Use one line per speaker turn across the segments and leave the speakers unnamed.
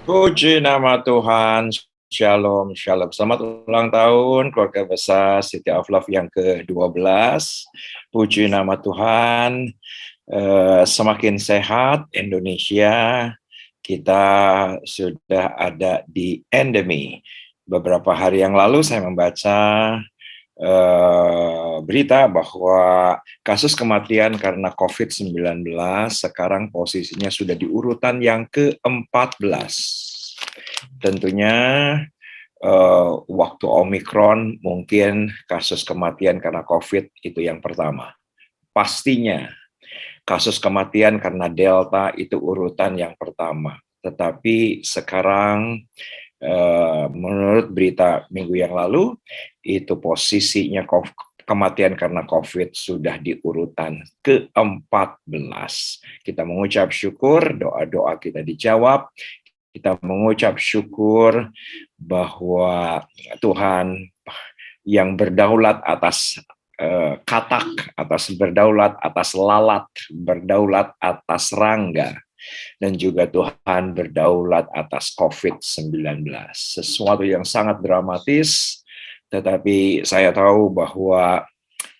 Puji nama Tuhan, Shalom, Shalom. Selamat ulang tahun, keluarga besar City of Love yang ke-12. Puji nama Tuhan, semakin sehat Indonesia, kita sudah ada di endemi. Beberapa hari yang lalu saya membaca berita bahwa kasus kematian karena COVID-19 sekarang posisinya sudah di urutan yang ke-14. Tentunya waktu Omikron mungkin kasus kematian karena COVID itu yang pertama. Pastinya kasus kematian karena Delta itu urutan yang pertama. Tetapi sekarang menurut berita minggu yang lalu, itu posisinya kematian karena COVID sudah di urutan ke-14. Kita mengucap syukur, doa-doa kita dijawab. Kita mengucap syukur bahwa Tuhan yang berdaulat atas katak, atas berdaulat atas lalat, berdaulat atas rangga, dan juga Tuhan berdaulat atas COVID-19. Sesuatu yang sangat dramatis, tetapi saya tahu bahwa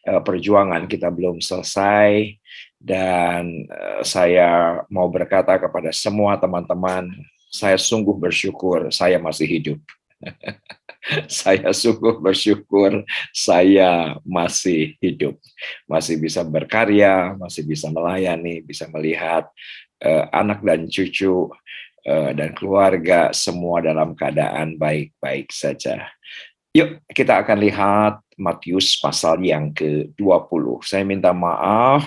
perjuangan kita belum selesai, dan saya mau berkata kepada semua teman-teman, saya sungguh bersyukur saya masih hidup. Saya sungguh bersyukur saya masih hidup, masih bisa berkarya, masih bisa melayani, bisa melihat anak dan cucu dan keluarga semua dalam keadaan baik-baik saja. Yuk, kita akan lihat Matius pasal yang ke-20. Saya minta maaf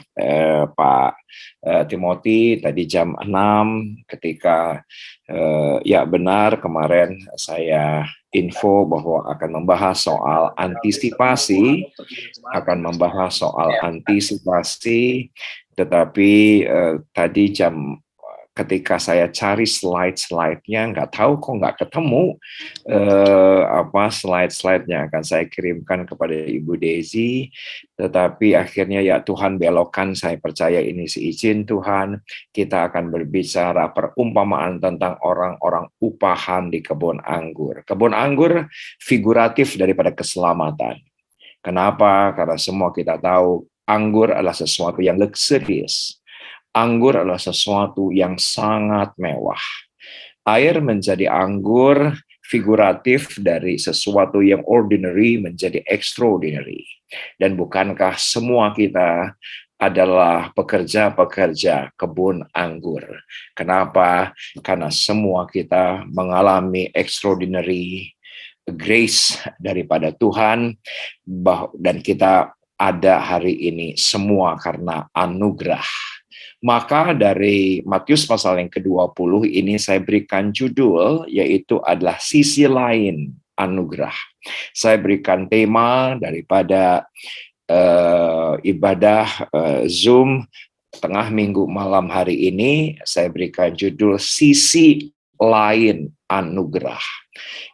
Pak Timothy, tadi jam 6 ketika ya benar kemarin saya info bahwa akan membahas soal antisipasi, tetapi tadi ketika saya cari slide-nya, nggak tahu kok nggak ketemu slide-nya akan saya kirimkan kepada Ibu Desi, tetapi akhirnya ya Tuhan belokkan, saya percaya ini seizin Tuhan. Kita akan berbicara perumpamaan tentang orang-orang upahan di kebun anggur. Kebun anggur figuratif daripada keselamatan. Kenapa? Karena semua kita tahu anggur adalah sesuatu yang luxurious. Anggur adalah sesuatu yang sangat mewah. Air menjadi anggur figuratif dari sesuatu yang ordinary menjadi extraordinary. Dan bukankah semua kita adalah pekerja-pekerja kebun anggur? Kenapa? Karena semua kita mengalami extraordinary grace daripada Tuhan, dan kita ada hari ini semua karena anugerah. Maka dari Matius pasal yang ke-20 ini saya berikan judul, yaitu adalah sisi lain anugerah. Saya berikan tema daripada ibadah Zoom tengah minggu malam hari ini, saya berikan judul sisi lain anugerah.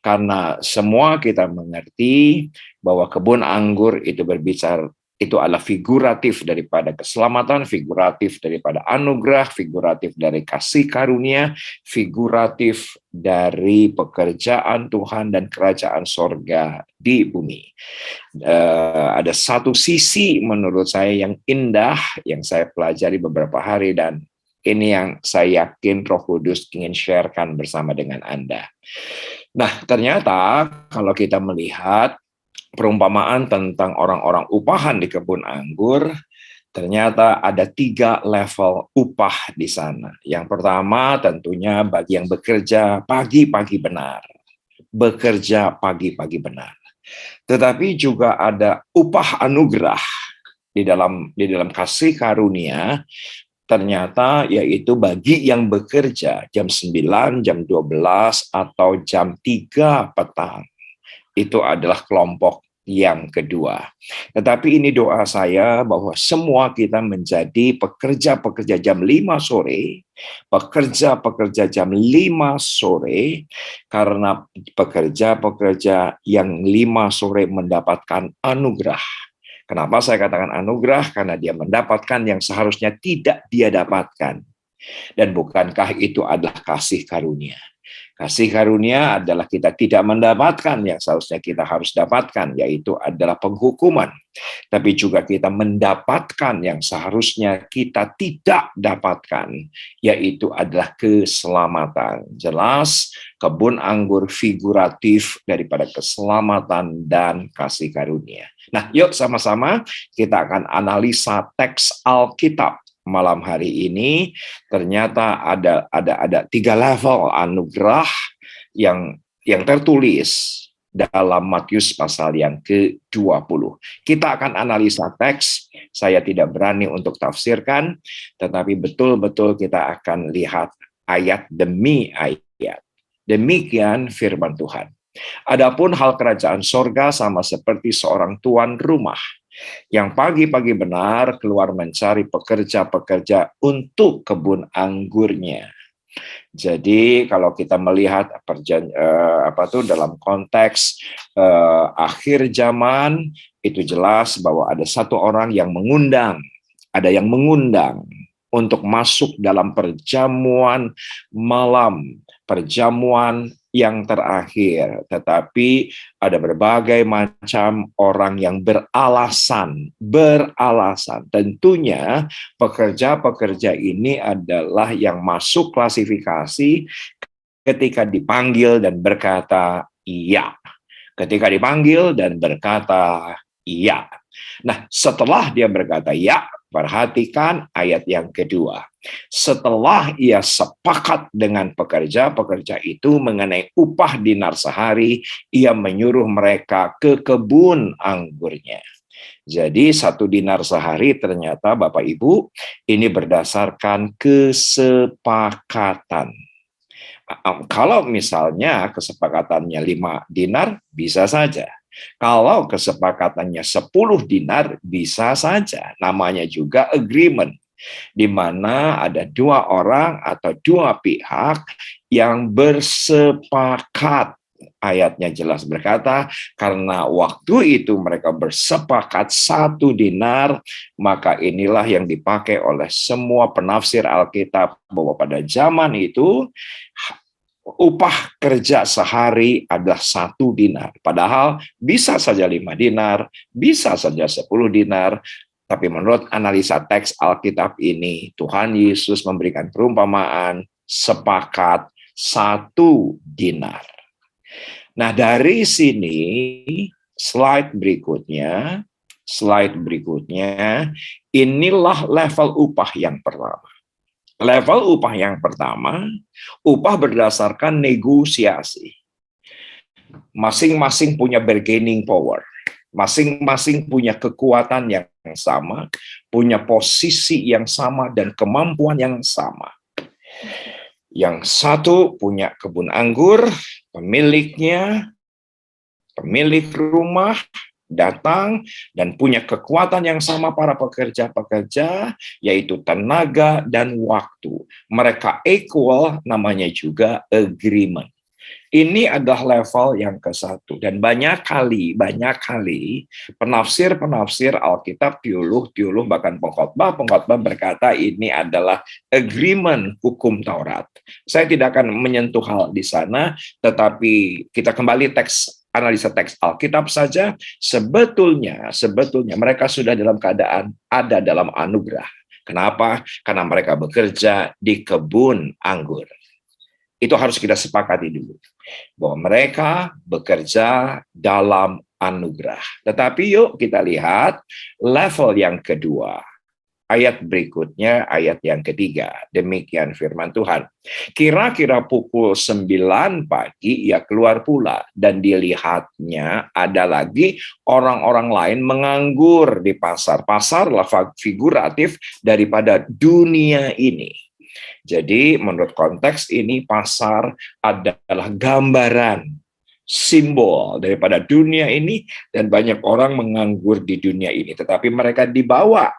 Karena semua kita mengerti bahwa kebun anggur itu berbicara, itu adalah figuratif daripada keselamatan, figuratif daripada anugerah, figuratif dari kasih karunia, figuratif dari pekerjaan Tuhan dan kerajaan sorga di bumi. Ada satu sisi menurut saya yang indah, yang saya pelajari beberapa hari, dan ini yang saya yakin Roh Kudus ingin sharekan bersama dengan Anda. Nah, ternyata kalau kita melihat perumpamaan tentang orang-orang upahan di kebun anggur, ternyata ada 3 level upah di sana. Yang pertama tentunya bagi yang bekerja pagi-pagi benar. Bekerja pagi-pagi benar. Tetapi juga ada upah anugerah di dalam kasih karunia, ternyata yaitu bagi yang bekerja jam 9, jam 12, atau jam 3 petang. Itu adalah kelompok yang kedua. Tetapi ini doa saya bahwa semua kita menjadi pekerja-pekerja jam 5 sore, pekerja-pekerja jam 5 sore, karena pekerja-pekerja yang 5 sore mendapatkan anugerah. Kenapa saya katakan anugerah? Karena dia mendapatkan yang seharusnya tidak dia dapatkan. Dan bukankah itu adalah kasih karunia? Kasih karunia adalah kita tidak mendapatkan yang seharusnya kita harus dapatkan, yaitu adalah penghukuman. Tapi juga kita mendapatkan yang seharusnya kita tidak dapatkan, yaitu adalah keselamatan. Jelas, kebun anggur figuratif daripada keselamatan dan kasih karunia. Nah, yuk sama-sama kita akan analisa teks Alkitab malam hari ini. Ternyata ada 3 level anugerah yang tertulis dalam Matius pasal yang ke-20. Kita akan analisa teks, saya tidak berani untuk tafsirkan, tetapi betul-betul kita akan lihat ayat demi ayat. Demikian firman Tuhan. Adapun hal kerajaan sorga sama seperti seorang tuan rumah yang pagi-pagi benar keluar mencari pekerja-pekerja untuk kebun anggurnya. Jadi kalau kita melihat dalam konteks akhir zaman, itu jelas bahwa ada satu orang yang mengundang, untuk masuk dalam perjamuan malam, perjamuan yang terakhir, tetapi ada berbagai macam orang yang beralasan. Tentunya pekerja-pekerja ini adalah yang masuk klasifikasi ketika dipanggil dan berkata iya. Ketika dipanggil dan berkata iya. Nah, setelah dia berkata iya, perhatikan ayat yang kedua. Setelah ia sepakat dengan pekerja-pekerja itu mengenai upah dinar sehari, ia menyuruh mereka ke kebun anggurnya. Jadi 1 dinar sehari ternyata Bapak Ibu, ini berdasarkan kesepakatan. Kalau misalnya kesepakatannya 5 dinar, bisa saja. Kalau kesepakatannya 10 dinar, bisa saja. Namanya juga agreement, di mana ada 2 orang atau 2 pihak yang bersepakat. Ayatnya jelas berkata, karena waktu itu mereka bersepakat 1 dinar, maka inilah yang dipakai oleh semua penafsir Alkitab, bahwa pada zaman itu upah kerja sehari adalah 1 dinar. Padahal bisa saja 5 dinar, bisa saja 10 dinar. Tapi menurut analisa teks Alkitab ini, Tuhan Yesus memberikan perumpamaan sepakat 1 dinar. Nah, dari sini slide berikutnya, inilah level upah yang pertama. Level upah yang pertama, upah berdasarkan negosiasi. Masing-masing punya bargaining power. Masing-masing punya kekuatan yang sama, punya posisi yang sama, dan kemampuan yang sama. Yang satu punya kebun anggur, pemiliknya, pemilik rumah, datang dan punya kekuatan yang sama para pekerja-pekerja, yaitu tenaga dan waktu. Mereka equal, namanya juga agreement. Ini adalah level yang ke-1. Dan banyak kali penafsir Alkitab, teolog, bahkan pengkhotbah berkata ini adalah agreement hukum Taurat. Saya tidak akan menyentuh hal di sana, tetapi kita kembali analisa teks Alkitab saja. Sebetulnya mereka sudah dalam keadaan ada dalam anugerah. Kenapa? Karena mereka bekerja di kebun anggur. Itu harus kita sepakati dulu, bahwa mereka bekerja dalam anugerah. Tetapi yuk kita lihat level yang kedua. Ayat berikutnya, ayat yang ketiga. Demikian firman Tuhan. Kira-kira pukul 9 pagi ia keluar pula, dan dilihatnya ada lagi orang-orang lain menganggur di pasar. Pasar adalah figuratif daripada dunia ini. Jadi menurut konteks ini, pasar adalah gambaran, simbol daripada dunia ini, dan banyak orang menganggur di dunia ini. Tetapi mereka dibawa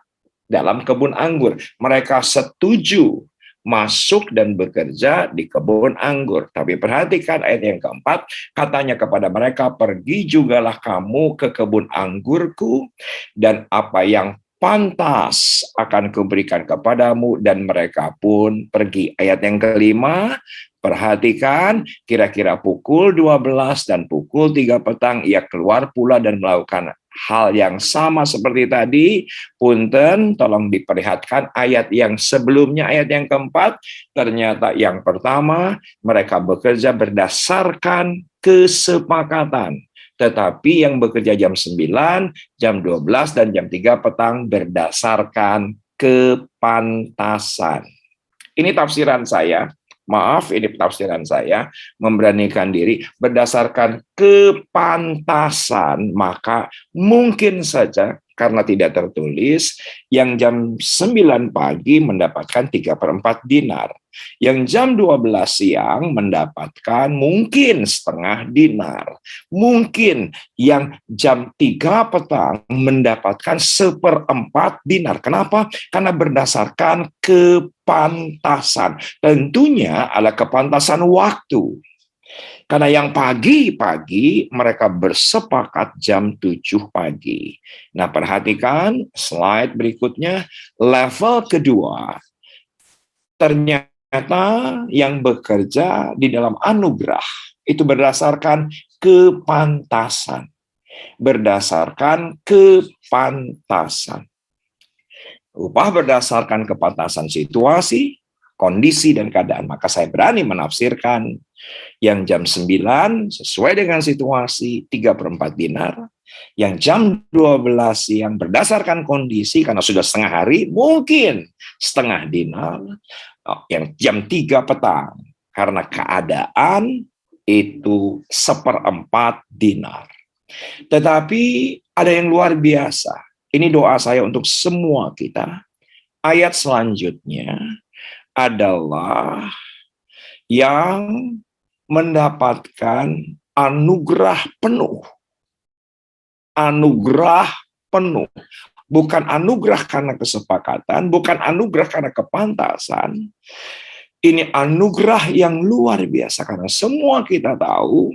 dalam kebun anggur. Mereka setuju masuk dan bekerja di kebun anggur. Tapi perhatikan ayat yang keempat, katanya kepada mereka, pergi jugalah kamu ke kebun anggurku, dan apa yang pantas akan kuberikan kepadamu, dan mereka pun pergi. Ayat yang kelima, Perhatikan, kira-kira pukul 12 dan pukul 3 petang ia keluar pula dan melakukan hal yang sama seperti tadi. Punten, tolong diperlihatkan ayat yang sebelumnya, ayat yang keempat. Ternyata yang pertama, mereka bekerja berdasarkan kesepakatan. Tetapi yang bekerja jam 9, jam 12, dan jam 3 petang berdasarkan kepantasan. Ini tafsiran saya. Maaf, ini tafsiran saya, memberanikan diri berdasarkan kepantasan, maka mungkin saja karena tidak tertulis, yang jam 9 pagi mendapatkan 3/4 dinar. Yang jam 12 siang mendapatkan mungkin setengah dinar. Mungkin yang jam 3 petang mendapatkan 1/4 dinar. Kenapa? Karena berdasarkan kepantasan. Tentunya adalah kepantasan waktu. Karena yang pagi-pagi mereka bersepakat jam 7 pagi. Nah, perhatikan slide berikutnya, level kedua. Ternyata yang bekerja di dalam anugerah itu berdasarkan kepantasan. Berdasarkan kepantasan. Upah berdasarkan kepantasan situasi, kondisi, dan keadaan. Maka saya berani menafsirkan yang jam 9 sesuai dengan situasi 3/4 dinar, yang jam 12 siang berdasarkan kondisi karena sudah setengah hari mungkin setengah dinar, yang jam 3 petang karena keadaan itu 1/4 dinar. Tetapi ada yang luar biasa. Ini doa saya untuk semua kita. Ayat selanjutnya adalah yang mendapatkan anugerah penuh. Anugerah penuh. Bukan anugerah karena kesepakatan, bukan anugerah karena kepantasan. Ini anugerah yang luar biasa, karena semua kita tahu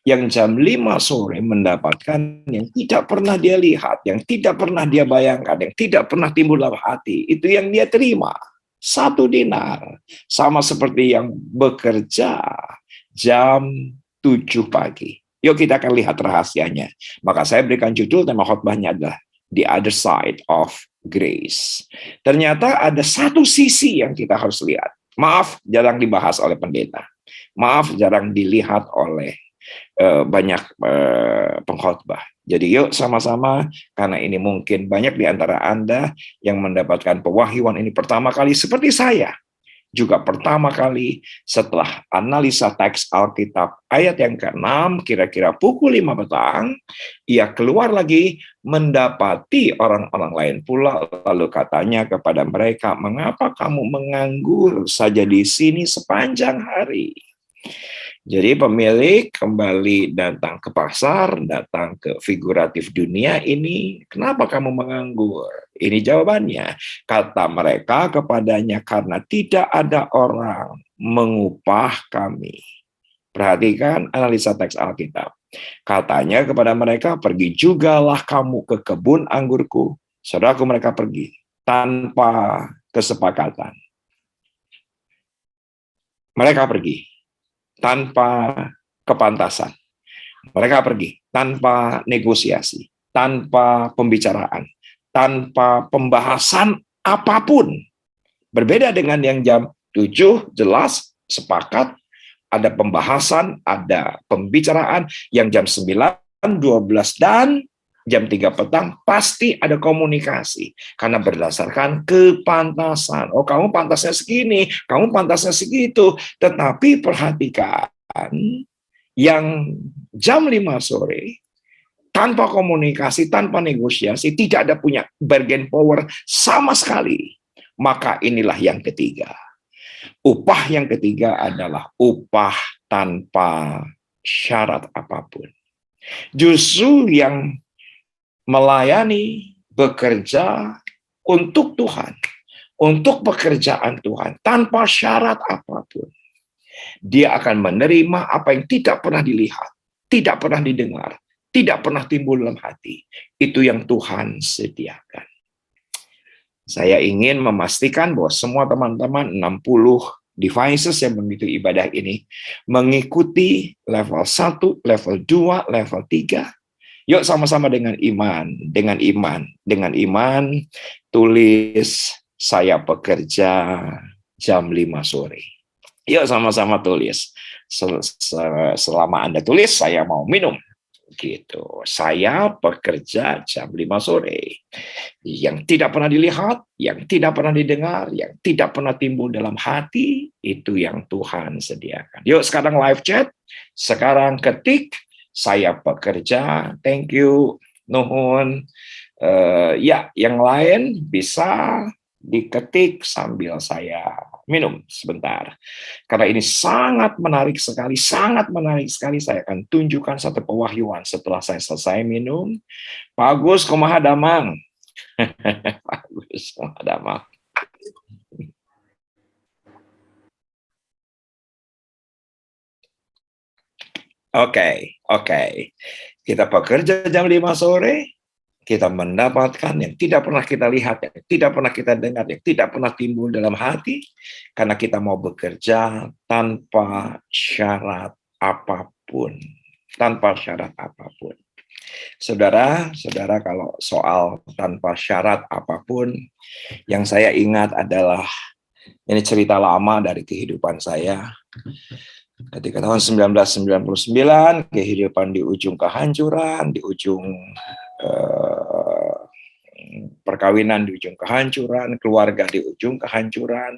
yang jam 5 sore mendapatkan yang tidak pernah dia lihat, yang tidak pernah dia bayangkan, yang tidak pernah timbul dalam hati, itu yang dia terima. 1 dinar. Sama seperti yang bekerja jam 7 pagi. Yuk kita akan lihat rahasianya. Maka saya berikan judul, tema khotbahnya adalah The Other Side of Grace. Ternyata ada satu sisi yang kita harus lihat. Maaf, jarang dibahas oleh pendeta. Maaf, jarang dilihat oleh banyak pengkhotbah. Jadi yuk sama-sama, karena ini mungkin banyak di antara Anda yang mendapatkan pewahyuan ini pertama kali seperti saya. Juga pertama kali setelah analisa teks Alkitab ayat yang ke-6, kira-kira pukul 5 petang, ia keluar lagi mendapati orang-orang lain pula, lalu katanya kepada mereka, "Mengapa kamu menganggur saja di sini sepanjang hari?" Jadi pemilik kembali datang ke pasar, datang ke figuratif dunia ini, "Kenapa kamu menganggur?" Ini jawabannya. Kata mereka kepadanya, "Karena tidak ada orang mengupah kami." Perhatikan analisa teks Alkitab. Katanya kepada mereka, "Pergi jugalah kamu ke kebun anggurku." Saudaraku, mereka pergi tanpa kesepakatan. Mereka pergi tanpa kepantasan. Mereka pergi tanpa negosiasi, tanpa pembicaraan, tanpa pembahasan apapun. Berbeda dengan yang jam 7, jelas, sepakat, ada pembahasan, ada pembicaraan. Yang jam 9, 12, dan jam 3 petang pasti ada komunikasi. Karena berdasarkan kepantasan. Oh, kamu pantasnya segini, kamu pantasnya segitu. Tetapi perhatikan, yang jam 5 sore, tanpa komunikasi, tanpa negosiasi, tidak ada punya bargain power sama sekali. Maka inilah yang ketiga. Upah yang ketiga adalah upah tanpa syarat apapun. Justru yang melayani, bekerja untuk Tuhan, untuk pekerjaan Tuhan, tanpa syarat apapun, dia akan menerima apa yang tidak pernah dilihat, tidak pernah didengar, tidak pernah timbul dalam hati. Itu yang Tuhan sediakan. Saya ingin memastikan bahwa semua teman-teman 60 devices yang begitu ibadah ini, mengikuti level 1, level 2, level 3. Yuk sama-sama dengan iman, dengan iman, tulis saya bekerja jam 5 sore. Yuk sama-sama tulis. Selama Anda tulis, saya mau minum. Gitu. Saya bekerja jam 5 sore. Yang tidak pernah dilihat, yang tidak pernah didengar, yang tidak pernah timbul dalam hati, itu yang Tuhan sediakan. Yuk sekarang live chat, sekarang ketik, saya bekerja, thank you, nuhun. Ya, yang lain bisa diketik sambil saya minum sebentar. Karena ini sangat menarik sekali, saya akan tunjukkan satu pewahyuan setelah saya selesai minum. Pak Agus, kumaha damang? Pak Agus, kumaha damang? Oke. Kita bekerja jam 5 sore, kita mendapatkan yang tidak pernah kita lihat, yang tidak pernah kita dengar, yang tidak pernah timbul dalam hati, karena kita mau bekerja tanpa syarat apapun. Tanpa syarat apapun. Saudara, kalau soal tanpa syarat apapun, yang saya ingat adalah, ini cerita lama dari kehidupan saya. Ketika tahun 1999, kehidupan di ujung kehancuran, di ujung perkawinan di ujung kehancuran, keluarga di ujung kehancuran,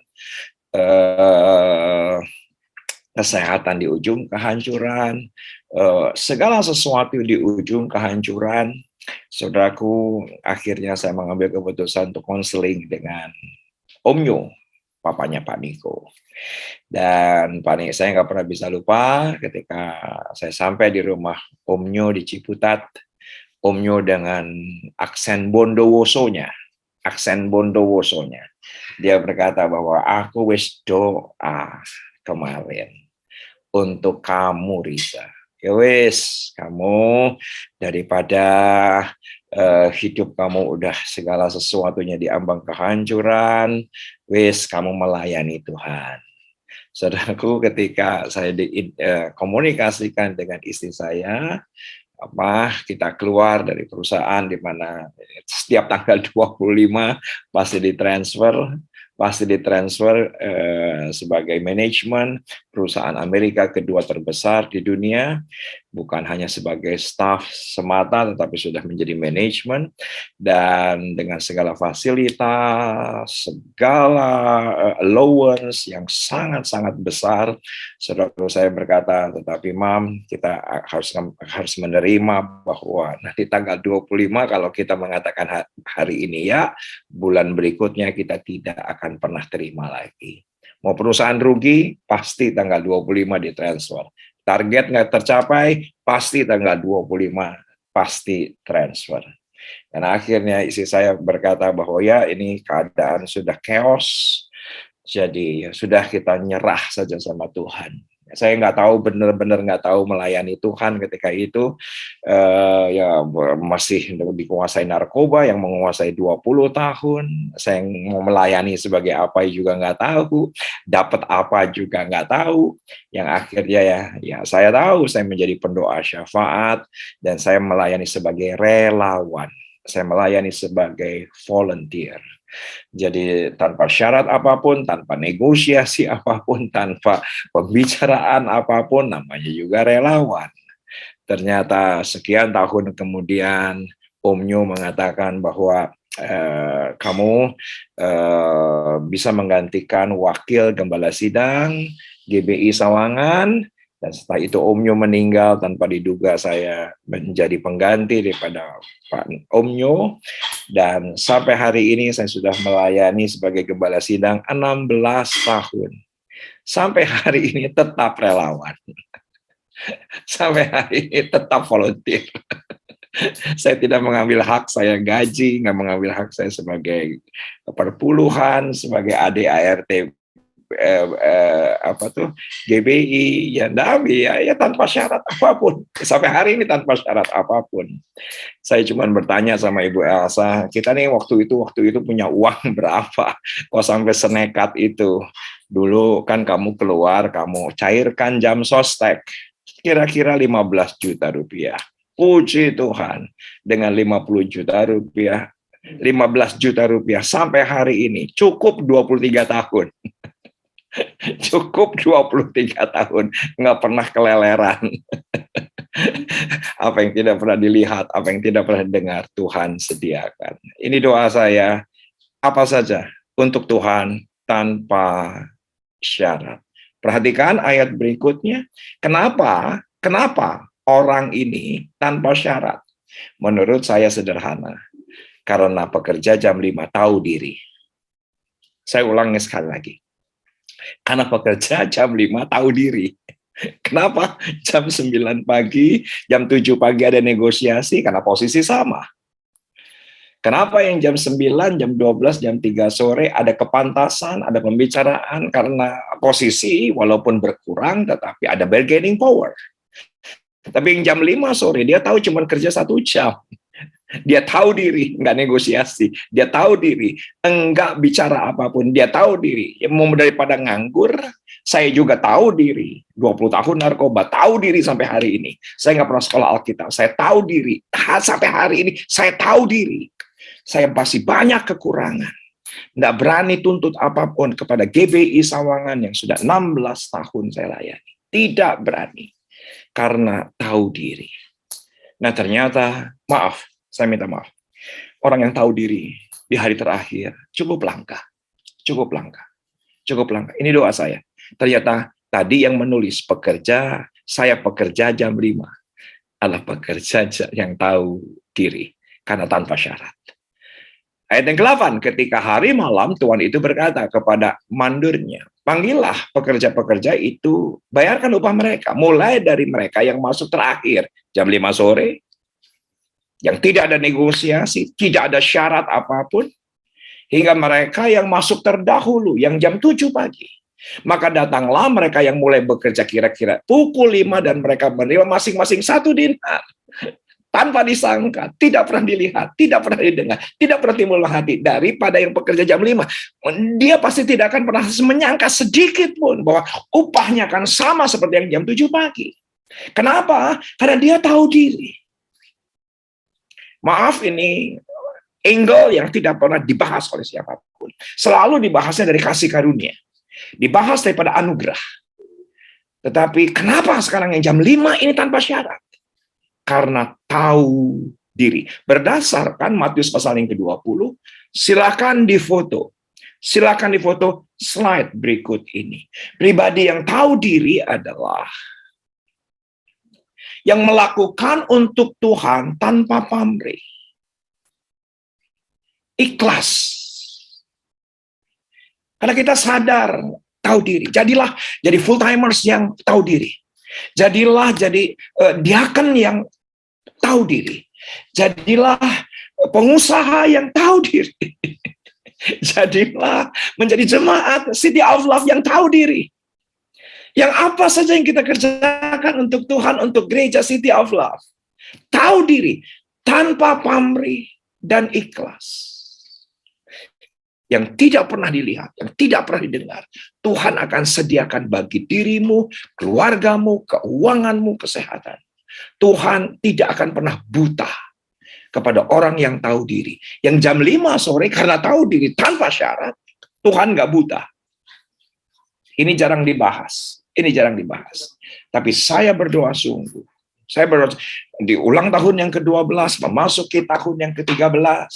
kesehatan di ujung kehancuran, segala sesuatu di ujung kehancuran. Saudaraku, akhirnya saya mengambil keputusan untuk konseling dengan Om Nyo, papanya Pak Niko. Dan Pak Niko, saya nggak pernah bisa lupa ketika saya sampai di rumah Om Nyo di Ciputat, Om Nyo dengan aksen Bondowosonya, dia berkata bahwa aku wis doa kemarin untuk kamu, Risa. Ya wis, kamu daripada hidup kamu udah segala sesuatunya diambang kehancuran, wis kamu melayani Tuhan. Saudaraku, ketika saya komunikasikan dengan istri saya, kita keluar dari perusahaan di mana setiap tanggal 25 pasti ditransfer sebagai manajemen perusahaan Amerika kedua terbesar di dunia, bukan hanya sebagai staf semata tetapi sudah menjadi manajemen, dan dengan segala fasilitas, segala allowance yang sangat-sangat besar. Saudara saya berkata, tetapi Mam, kita harus menerima bahwa nanti tanggal 25 kalau kita mengatakan hari ini ya, bulan berikutnya kita tidak akan pernah terima lagi. Mau perusahaan rugi, pasti tanggal 25 ditransfer. Target nggak tercapai, pasti tanggal 25 pasti transfer. Dan akhirnya istri saya berkata bahwa ya ini keadaan sudah chaos, jadi ya sudah, kita nyerah saja sama Tuhan. Saya nggak tahu, benar-benar nggak tahu melayani Tuhan ketika itu. Ya masih dikuasai narkoba yang menguasai 20 tahun. Saya mau melayani sebagai apa juga nggak tahu, dapat apa juga nggak tahu. Yang akhirnya ya saya tahu saya menjadi pendoa syafaat dan saya melayani sebagai relawan. Saya melayani sebagai volunteer. Jadi tanpa syarat apapun, tanpa negosiasi apapun, tanpa pembicaraan apapun, namanya juga relawan. Ternyata sekian tahun kemudian Om Nyo mengatakan bahwa kamu bisa menggantikan wakil gembala sidang GBI Sawangan. Dan setelah itu Om Nyo meninggal tanpa diduga, saya menjadi pengganti daripada Pak Om Nyo. Dan sampai hari ini saya sudah melayani sebagai gembala sidang 16 tahun. Sampai hari ini tetap relawan. Sampai hari ini tetap volunteer. Saya tidak mengambil hak saya gaji, nggak mengambil hak saya sebagai perpuluhan, sebagai ADART GBI, ya tanpa syarat apapun. Sampai hari ini tanpa syarat apapun. Saya cuma bertanya sama Ibu Elsa, kita nih waktu itu punya uang berapa kok sampai senekat itu. Dulu kan kamu keluar, kamu cairkan jam sostek, kira-kira 15 juta rupiah. Puji Tuhan, dengan 50 juta rupiah, 15 juta rupiah sampai hari ini, cukup 23 tahun. Cukup 23 tahun, nggak pernah keleleran. Apa yang tidak pernah dilihat, apa yang tidak pernah dengar, Tuhan sediakan. Ini doa saya, apa saja untuk Tuhan tanpa syarat. Perhatikan ayat berikutnya. Kenapa orang ini tanpa syarat? Menurut saya sederhana. Karena pekerja jam 5 tahu diri. Saya ulangi sekali lagi. Karena pekerja jam 5 tahu diri. Kenapa? Jam 9 pagi, jam 7 pagi ada negosiasi karena posisi sama. Kenapa yang jam 9, jam 12, jam 3 sore ada kepantasan, ada pembicaraan karena posisi walaupun berkurang tetapi ada bargaining power. Tapi yang jam 5 sore dia tahu cuma kerja 1 jam. Dia tahu diri, enggak negosiasi. Dia tahu diri, enggak bicara apapun. Dia tahu diri. Mau daripada nganggur, saya juga tahu diri. 20 tahun narkoba, tahu diri sampai hari ini. Saya nggak pernah sekolah Alkitab. Saya tahu diri. Sampai hari ini, saya tahu diri. Saya masih banyak kekurangan. Nggak berani tuntut apapun kepada GBI Sawangan yang sudah 16 tahun saya layani. Tidak berani. Karena tahu diri. Nah ternyata, maaf, saya minta maaf. Orang yang tahu diri di hari terakhir cukup langka. Cukup langka. Cukup langka. Ini doa saya. Ternyata tadi yang menulis pekerja, saya pekerja jam 5. Adalah pekerja yang tahu diri. Karena tanpa syarat. Ayat yang ke-8, ketika hari malam Tuhan itu berkata kepada mandurnya, panggillah pekerja-pekerja itu, bayarkan upah mereka, mulai dari mereka yang masuk terakhir, jam 5 sore, yang tidak ada negosiasi, tidak ada syarat apapun, hingga mereka yang masuk terdahulu, yang jam 7 pagi. Maka datanglah mereka yang mulai bekerja kira-kira pukul 5 dan mereka menerima masing-masing 1 dinar. Tanpa disangka, tidak pernah dilihat, tidak pernah didengar, tidak pernah timbul hati daripada yang bekerja jam 5. Dia pasti tidak akan pernah menyangka sedikit pun bahwa upahnya akan sama seperti yang jam 7 pagi. Kenapa? Karena dia tahu diri. Maaf, ini angle yang tidak pernah dibahas oleh siapapun. Selalu dibahasnya dari kasih karunia. Dibahas daripada anugerah. Tetapi kenapa sekarang yang jam 5 ini tanpa syarat? Karena tahu diri. Berdasarkan Matius pasal yang ke-20, silakan difoto. Silakan difoto slide berikut ini. Pribadi yang tahu diri adalah yang melakukan untuk Tuhan tanpa pamrih. Ikhlas. Karena kita sadar, tahu diri. Jadilah jadi full-timers yang tahu diri. Jadilah jadi diaken yang tahu diri. Jadilah pengusaha yang tahu diri. Jadilah menjadi jemaat City of Love yang tahu diri. Yang apa saja yang kita kerjakan untuk Tuhan, untuk gereja City of Love. Tahu diri, tanpa pamrih dan ikhlas. Yang tidak pernah dilihat, yang tidak pernah didengar, Tuhan akan sediakan bagi dirimu, keluargamu, keuanganmu, kesehatan. Tuhan tidak akan pernah buta kepada orang yang tahu diri. Yang jam 5 sore karena tahu diri tanpa syarat, Tuhan nggak buta. Ini jarang dibahas. Ini jarang dibahas. Tapi saya berdoa sungguh. Saya berdoa di ulang tahun yang ke-12, memasuki tahun yang ke-13.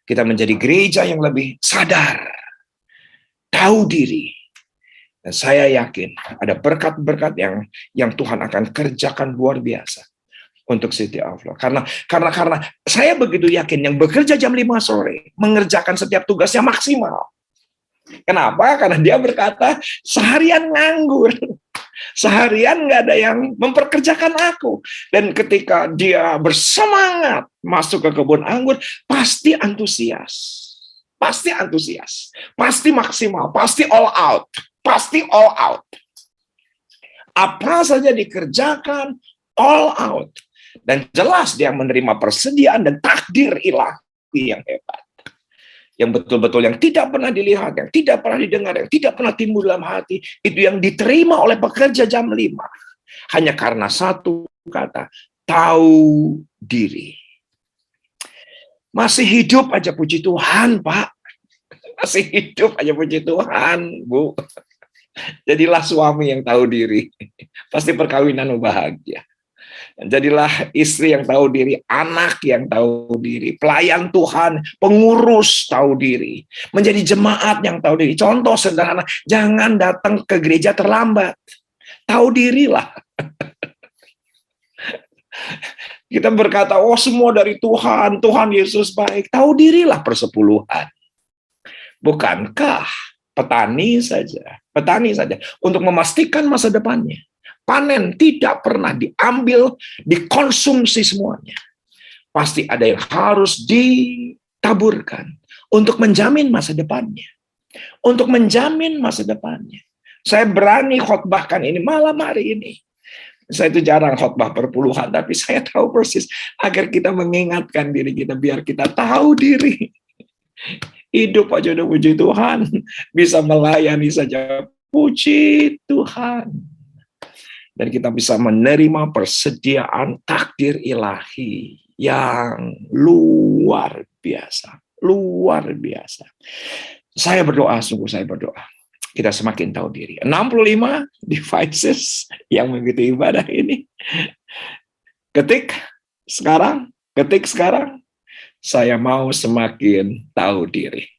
Kita menjadi gereja yang lebih sadar, tahu diri. Dan saya yakin ada berkat-berkat yang Tuhan akan kerjakan luar biasa untuk City of Love. Karena saya begitu yakin yang bekerja jam 5 sore mengerjakan setiap tugasnya maksimal. Kenapa? Karena dia berkata, seharian nganggur. Seharian nggak ada yang memperkerjakan aku. Dan ketika dia bersemangat masuk ke kebun anggur, pasti antusias. Pasti antusias. Pasti maksimal. Pasti all out. Pasti all out. Apa saja dikerjakan, all out. Dan jelas dia menerima persediaan dan takdir ilahi yang hebat. yang betul-betul yang tidak pernah dilihat, yang tidak pernah didengar, yang tidak pernah timbul dalam hati, itu yang diterima oleh pekerja jam 5. Hanya karena satu kata, tahu diri. Masih hidup aja puji Tuhan, Pak. Masih hidup aja puji Tuhan, Bu. Jadilah suami yang tahu diri. Pasti perkawinanmu bahagia. Jadilah istri yang tahu diri, anak yang tahu diri, pelayan Tuhan, pengurus tahu diri, menjadi jemaat yang tahu diri. Contoh sederhana, jangan datang ke gereja terlambat. Tahu dirilah. Kita berkata, oh semua dari Tuhan, Tuhan Yesus baik. Tahu dirilah persepuluhan. Bukankah petani saja untuk memastikan masa depannya, panen tidak pernah diambil, dikonsumsi semuanya. Pasti ada yang harus ditaburkan untuk menjamin masa depannya. Untuk menjamin masa depannya. Saya berani khotbahkan ini malam hari ini. Saya itu jarang khotbah perpuluhan, tapi saya tahu persis agar kita mengingatkan diri kita, biar kita tahu diri. Hidup aja udah puji Tuhan, bisa melayani saja puji Tuhan. Dan kita bisa menerima persediaan takdir ilahi yang luar biasa. Luar biasa. Saya berdoa, sungguh saya berdoa. Kita semakin tahu diri. 65 devices yang mengikuti ibadah ini. Ketik sekarang, saya mau semakin tahu diri.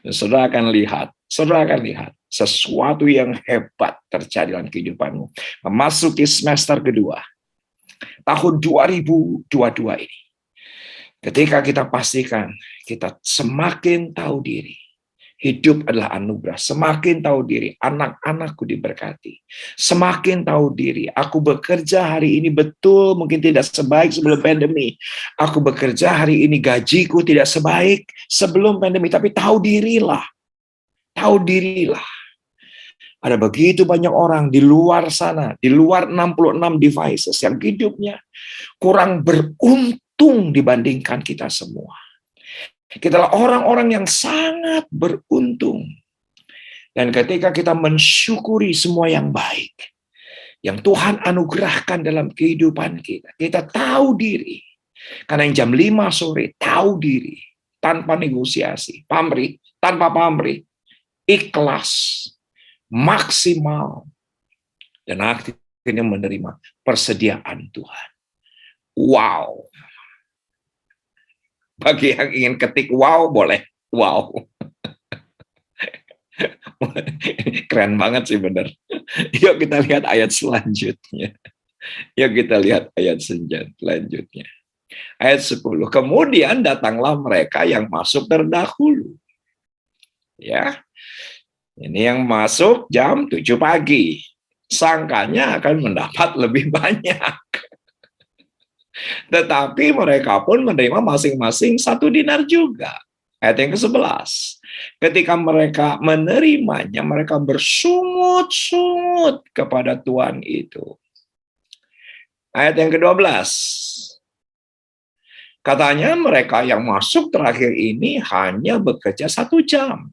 Dan saudara akan lihat sesuatu yang hebat terjadi dalam kehidupanmu. Memasuki semester kedua, tahun 2022 ini. Ketika kita pastikan kita semakin tahu diri, hidup adalah anugerah. Semakin tahu diri, anak-anakku diberkati. Semakin tahu diri, aku bekerja hari ini betul mungkin tidak sebaik sebelum pandemi. Aku bekerja hari ini gajiku tidak sebaik sebelum pandemi, tapi tahu dirilah. Tahu dirilah. Ada begitu banyak orang di luar sana, di luar 66 devices yang hidupnya kurang beruntung dibandingkan kita semua. Kita adalah orang-orang yang sangat beruntung. Dan ketika kita mensyukuri semua yang baik, yang Tuhan anugerahkan dalam kehidupan kita, kita tahu diri. Karena yang jam 5 sore, tahu diri. Tanpa negosiasi, tanpa pamrih, ikhlas, maksimal. Dan akhirnya menerima persediaan Tuhan. Wow. Bagi yang ingin ketik wow, boleh. Wow. Keren banget sih, bener. Yuk kita lihat ayat selanjutnya. Ayat 10. Kemudian datanglah mereka yang masuk terdahulu. Ya. Ini yang masuk jam 7 pagi. Sangkanya akan mendapat lebih banyak. Tetapi mereka pun menerima masing-masing 1 dinar juga. Ayat yang ke-11. Ketika mereka menerimanya, mereka bersungut-sungut kepada Tuhan itu. Ayat yang ke-12. Katanya mereka yang masuk terakhir ini hanya bekerja 1 jam.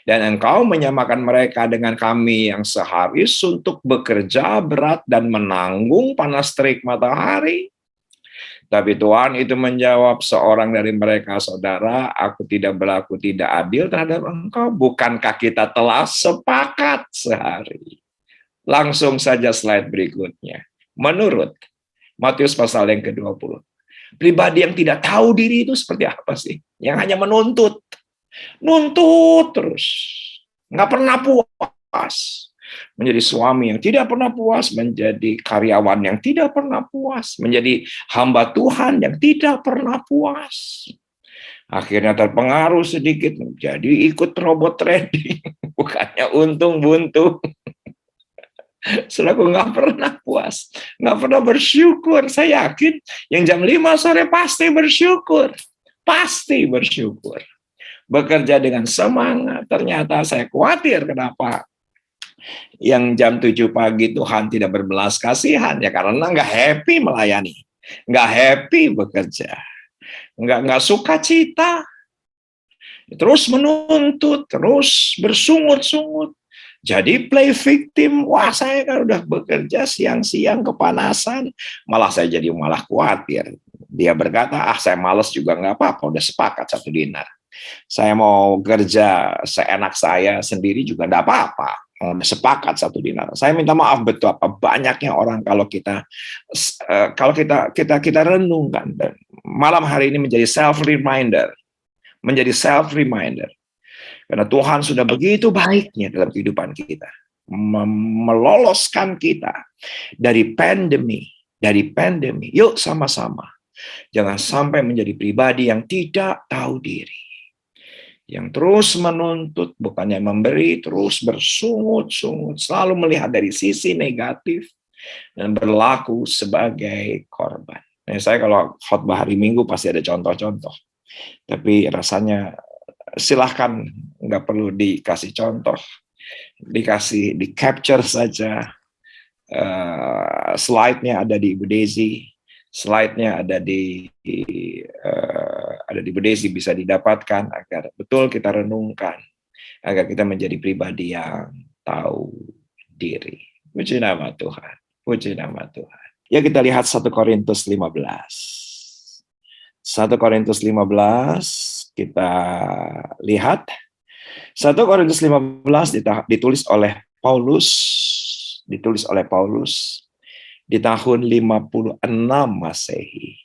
Dan engkau menyamakan mereka dengan kami yang sehari untuk bekerja berat dan menanggung panas terik matahari. Tapi Tuhan itu menjawab seorang dari mereka, saudara, aku tidak berlaku tidak adil terhadap engkau. Bukankah kita telah sepakat sehari? Langsung saja slide berikutnya. Menurut Matius pasal yang ke-20. Pribadi yang tidak tahu diri itu seperti apa sih? Yang hanya menuntut. Nuntut terus. Nggak pernah puas. Menjadi suami yang tidak pernah puas, menjadi karyawan yang tidak pernah puas, menjadi hamba Tuhan yang tidak pernah puas. Akhirnya terpengaruh sedikit, menjadi ikut robot trading, bukannya untung-buntung. Saudaraku, nggak pernah puas, nggak pernah bersyukur. Saya yakin yang jam 5 sore pasti bersyukur. Pasti bersyukur. Bekerja dengan semangat, ternyata saya khawatir kenapa yang jam 7 pagi Tuhan tidak berbelas kasihan, ya karena nggak happy melayani, nggak happy bekerja, nggak suka cita, Terus menuntut, terus bersungut-sungut. Jadi play victim, wah saya kan udah bekerja siang-siang kepanasan, malah saya jadi malah khawatir. Dia berkata, saya males juga nggak apa-apa, udah sepakat 1 dinar. Saya mau kerja seenak saya sendiri juga nggak apa-apa, udah sepakat 1 dinar. Saya minta maaf betul apa banyaknya orang kalau kita renungkan, dan malam hari ini menjadi self reminder. Karena Tuhan sudah begitu baiknya dalam kehidupan kita. Meloloskan kita dari pandemi. Yuk sama-sama. Jangan sampai menjadi pribadi yang tidak tahu diri. Yang terus menuntut, bukannya memberi, terus bersungut-sungut. Selalu melihat dari sisi negatif. Dan berlaku sebagai korban. Nah, saya kalau khotbah hari Minggu pasti ada contoh-contoh. Tapi rasanya silahkan, nggak perlu dikasih contoh, di capture saja. Slide-nya ada di Ibu Desi, slide-nya ada di Ibu Desi, bisa didapatkan agar betul kita renungkan, agar kita menjadi pribadi yang tahu diri. Puji nama Tuhan, puji nama Tuhan. Ya, kita lihat 1 Korintus 15. 1 Korintus 15 kita lihat. 1 Korintus 15 ditulis oleh Paulus di tahun 56 Masehi.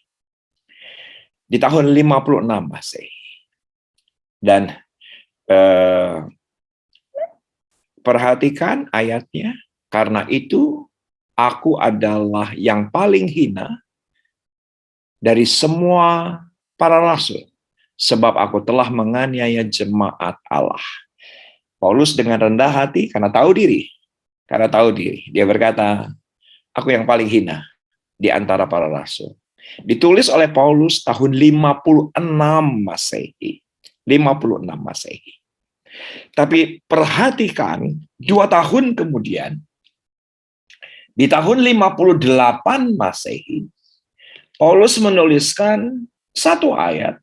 Di tahun 56 Masehi. Dan perhatikan ayatnya, karena itu aku adalah yang paling hina dari semua para rasul, sebab aku telah menganiaya jemaat Allah. Paulus dengan rendah hati karena tahu diri. Dia berkata, aku yang paling hina di antara para rasul. Ditulis oleh Paulus tahun 56 Masehi. 56 Masehi. Tapi perhatikan, 2 tahun kemudian, di tahun 58 Masehi, Paulus menuliskan 1 ayat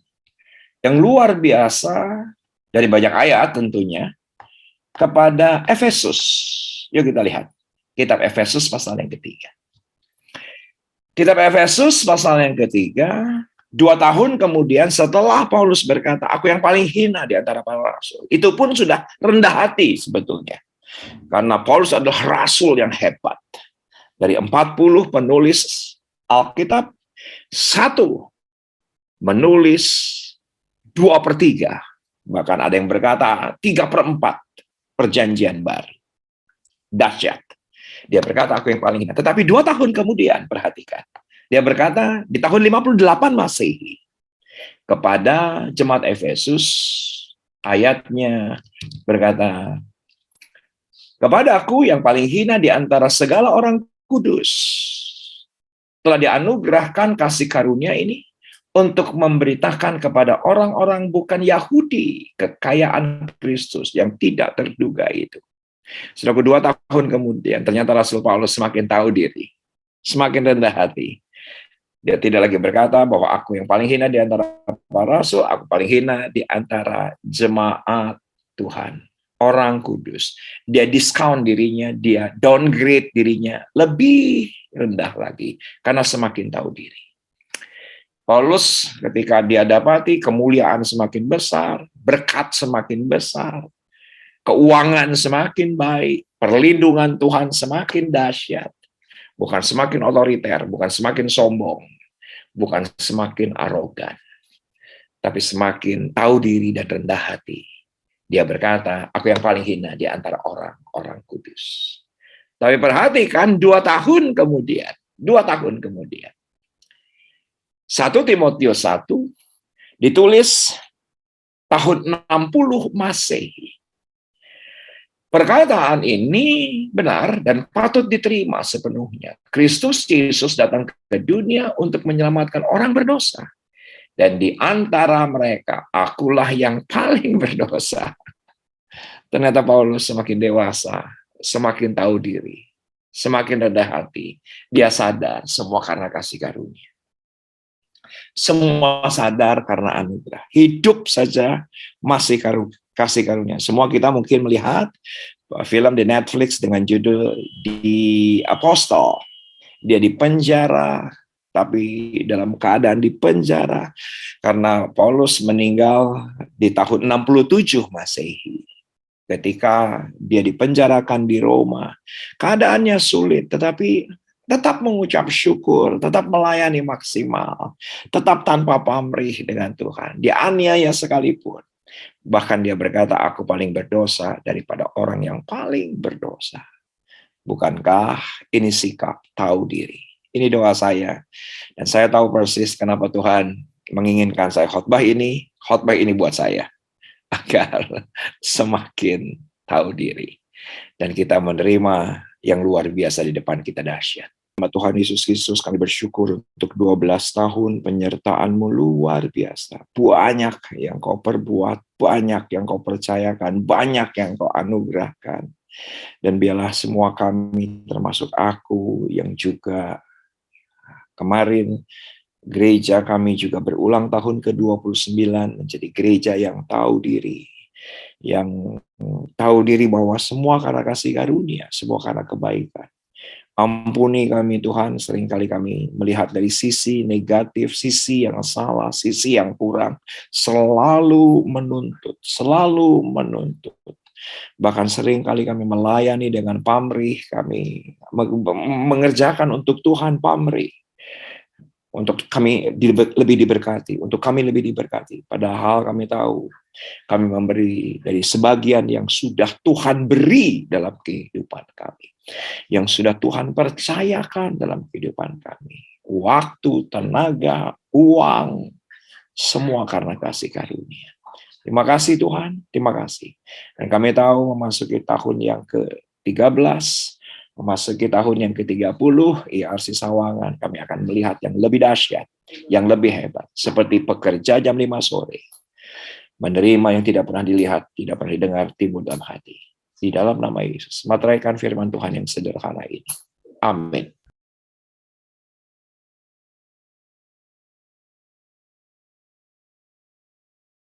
yang luar biasa, dari banyak ayat tentunya, kepada Efesus. Yuk kita lihat. Kitab Efesus pasal yang ketiga. Kitab Efesus pasal yang ketiga, 2 tahun kemudian setelah Paulus berkata, aku yang paling hina di antara para rasul. Itu pun sudah rendah hati sebetulnya. Karena Paulus adalah rasul yang hebat. Dari 40 penulis Alkitab, 1 menulis 2/3. Bahkan ada yang berkata 3/4 perjanjian baru. Dahsyat. Dia berkata, aku yang paling hina. Tetapi 2 tahun kemudian, perhatikan. Dia berkata, di tahun 58 Masehi, kepada jemaat Efesus, ayatnya berkata, kepada aku yang paling hina di antara segala orang kudus, telah dianugerahkan kasih karunia ini untuk memberitakan kepada orang-orang bukan Yahudi kekayaan Kristus yang tidak terduga itu. Sudah 2 tahun kemudian, ternyata Rasul Paulus semakin tahu diri, semakin rendah hati. Dia tidak lagi berkata bahwa aku yang paling hina di antara para rasul, aku paling hina di antara jemaat Tuhan, orang kudus. Dia diskon dirinya, dia downgrade dirinya, lebih rendah lagi, karena semakin tahu diri. Paulus ketika dia dapati kemuliaan semakin besar, berkat semakin besar, keuangan semakin baik, perlindungan Tuhan semakin dahsyat, bukan semakin otoriter, bukan semakin sombong, bukan semakin arogan, tapi semakin tahu diri dan rendah hati. Dia berkata, aku yang paling hina di antara orang-orang kudus. Tapi perhatikan 2 tahun kemudian, 1 Timotius 1 ditulis tahun 60 Masehi. Perkataan ini benar dan patut diterima sepenuhnya. Kristus Yesus datang ke dunia untuk menyelamatkan orang berdosa. Dan di antara mereka, akulah yang paling berdosa. Ternyata Paulus semakin dewasa, semakin tahu diri, semakin rendah hati. Dia sadar semua karena kasih karunia. Semua sadar karena anugerah. Hidup saja masih kasih karunia. Semua kita mungkin melihat film di Netflix dengan judul The Apostle. Dia di penjara, tapi dalam keadaan di penjara karena Paulus meninggal di tahun 67 Masehi. Ketika dia dipenjarakan di Roma, keadaannya sulit, tetapi tetap mengucap syukur, tetap melayani maksimal, tetap tanpa pamrih dengan Tuhan. Dia aniaya sekalipun. Bahkan dia berkata, aku paling berdosa daripada orang yang paling berdosa. Bukankah ini sikap tahu diri? Ini doa saya. Dan saya tahu persis kenapa Tuhan menginginkan saya khotbah ini buat saya. Agar semakin tahu diri. Dan kita menerima yang luar biasa di depan kita dahsyat. Nama Tuhan Yesus Kristus, kami bersyukur untuk 12 tahun penyertaan-Mu luar biasa. Banyak yang Kau perbuat, banyak yang Kau percayakan, banyak yang Kau anugerahkan. Dan biarlah semua kami, termasuk aku yang juga kemarin gereja kami juga berulang tahun ke-29 menjadi gereja yang tahu diri. Yang tahu diri bahwa semua karena kasih karunia, semua karena kebaikan. Ampuni kami Tuhan, seringkali kami melihat dari sisi negatif, sisi yang salah, sisi yang kurang. Selalu menuntut. Bahkan seringkali kami melayani dengan pamrih, kami mengerjakan untuk Tuhan pamrih. Untuk kami lebih diberkati, untuk kami lebih diberkati. Padahal kami tahu, kami memberi dari sebagian yang sudah Tuhan beri dalam kehidupan kami. Yang sudah Tuhan percayakan dalam kehidupan kami. Waktu, tenaga, uang, semua karena kasih karunia. Terima kasih Tuhan, terima kasih. Dan kami tahu memasuki tahun yang ke-13, memasuki tahun yang ke-30, IRC Sawangan, kami akan melihat yang lebih dahsyat, yang lebih hebat. Seperti pekerja jam 5 sore. Menerima yang tidak pernah dilihat, tidak pernah didengar, timbul dalam hati. Di dalam nama Yesus, materaikan firman Tuhan yang sederhana ini. Amin.